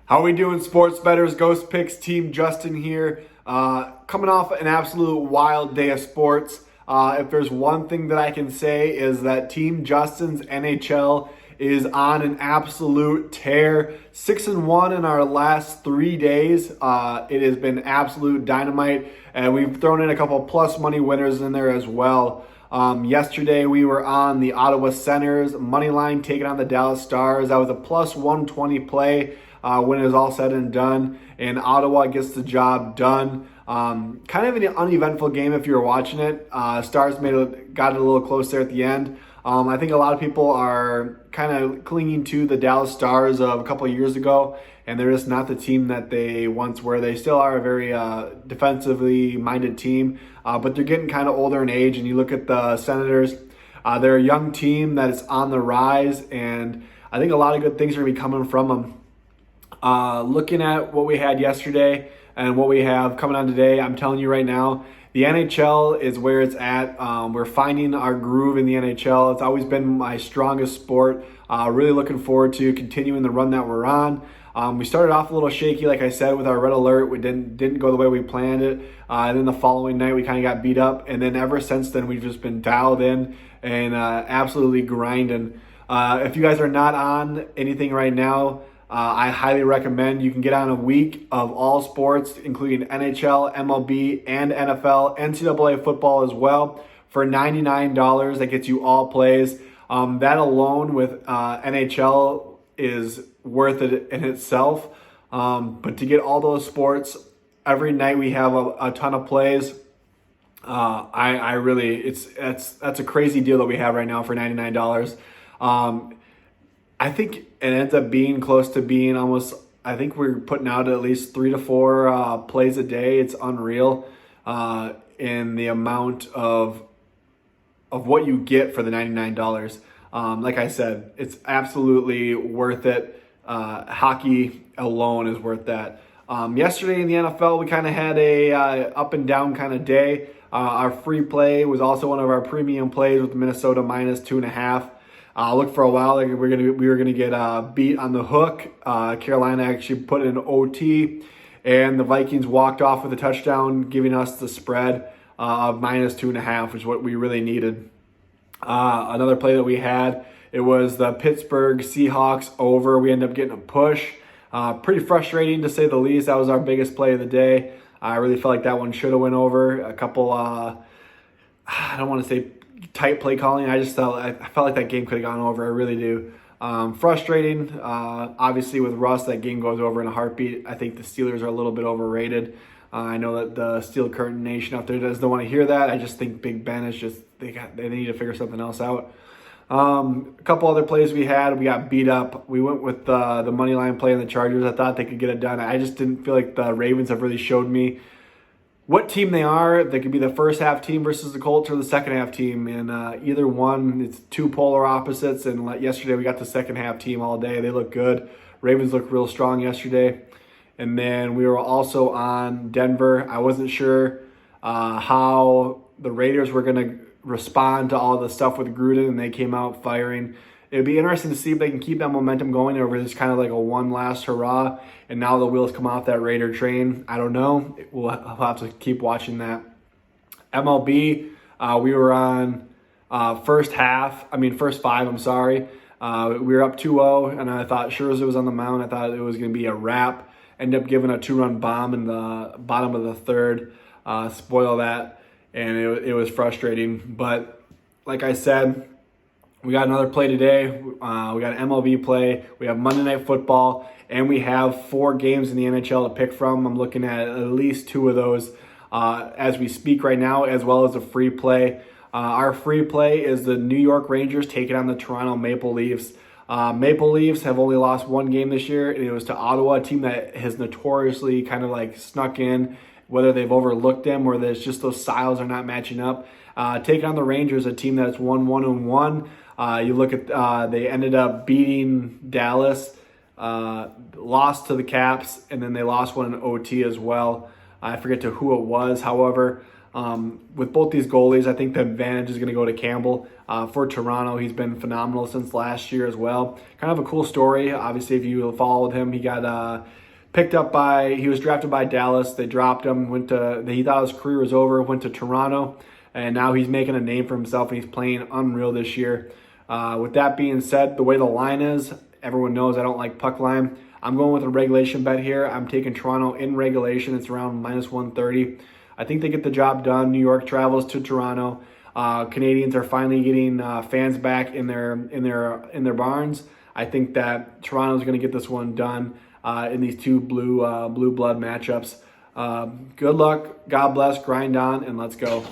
How we doing, sports bettors? Ghost Picks team Justin here. Coming off an absolute wild day of sports. If there's one thing that I can say is that Team Justin's NHL is on an absolute tear. 6-1 in our last 3 days. It has been absolute dynamite, and we've thrown in a couple plus money winners in there as well. Yesterday we were on the Ottawa Senators money line taking on the Dallas Stars. That was a plus 120 play. When it was all said and done, and Ottawa gets the job done. Kind of an uneventful game if you were watching it. Stars got it a little close there at the end. I think a lot of people are kind of clinging to the Dallas Stars of a couple of years ago, and they're just not the team that they once were. They still are a very defensively minded team, but they're getting kind of older in age. And you look at the Senators, they're a young team that is on the rise, and I think a lot of good things are going to be coming from them. Looking at what we had yesterday and what we have coming on today, I'm telling you right now, the NHL is where it's at. We're finding our groove in the NHL. It's always been my strongest sport. Really looking forward to continuing the run that we're on. We started off a little shaky, like I said, with our red alert. We didn't go the way we planned it. And then the following night, we kind of got beat up. And then ever since then, we've just been dialed in and absolutely grinding. If you guys are not on anything right now, I highly recommend you can get on a week of all sports, including NHL, MLB, and NFL, NCAA football as well, for $99. That gets you all plays. That alone with NHL is worth it in itself. But to get all those sports, every night we have a ton of plays. That's a crazy deal that we have right now for $99. I think it ends up being close to being almost, I think we're putting out at least 3 to 4 plays a day. It's unreal in the amount of what you get for the $99. Like I said, it's absolutely worth it. Hockey alone is worth that. Yesterday in the NFL, we kind of had a up and down kind of day. Our free play was also one of our premium plays with Minnesota minus 2.5. Look, for a while like we were gonna get beat on the hook. Carolina actually put in OT, and the Vikings walked off with a touchdown, giving us the spread of minus 2.5, which is what we really needed. Another play that we had, it was the Pittsburgh Seahawks over. We ended up getting a push. Pretty frustrating to say the least. That was our biggest play of the day. I really felt like that one should have went over. A couple, I don't want to say tight play calling. I felt like that game could have gone over. I really do. Frustrating. Obviously, with Russ, that game goes over in a heartbeat. I think the Steelers are a little bit overrated. I know that the Steel Curtain Nation out there doesn't want to hear that. I just think Big Ben is just they need to figure something else out. A couple other plays we got beat up. We went with the money line play in the Chargers. I thought they could get it done. I just didn't feel like the Ravens have really showed me what team they are. They could be the first half team versus the Colts or the second half team. And either one, it's two polar opposites. And yesterday we got the second half team all day. They look good. Ravens looked real strong yesterday. And then we were also on Denver. I wasn't sure how the Raiders were going to respond to all the stuff with Gruden, and they came out firing. It would be interesting to see if they can keep that momentum going, or if it's kind of like a one last hurrah, and now the wheels come off that Raider train. I don't know. We'll have to keep watching that. MLB, we were on first five, I'm sorry. We were up 2-0, and I thought Scherzer was on the mound. I thought it was going to be a wrap. Ended up giving a 2-run bomb in the bottom of the third. Spoil that, and it was frustrating. But like I said, we got another play today. We got an MLB play. We have Monday Night Football, and we have 4 games in the NHL to pick from. I'm looking at least 2 of those as we speak right now, as well as a free play. Our free play is the New York Rangers taking on the Toronto Maple Leafs. Maple Leafs have only lost 1 game this year, and it was to Ottawa, a team that has notoriously kind of like snuck in, whether they've overlooked them or there's just those styles are not matching up. Taking on the Rangers, a team that's 1-1-1. You look at they ended up beating Dallas, lost to the Caps, and then they lost one in OT as well. I forget to who it was. However, With both these goalies, I think the advantage is going to go to Campbell. For Toronto, he's been phenomenal since last year as well. Kind of a cool story. Obviously, if you followed him, he got he was drafted by Dallas. They dropped him, he thought his career was over, went to Toronto, and now he's making a name for himself, and he's playing unreal this year. With that being said, the way the line is, everyone knows I don't like puck line. I'm going with a regulation bet here. I'm taking Toronto in regulation. It's around -130. I think they get the job done. New York travels to Toronto. Canadians are finally getting fans back in their barns. I think that Toronto's going to get this one done in these two blue blood matchups. Good luck. God bless. Grind on, and let's go.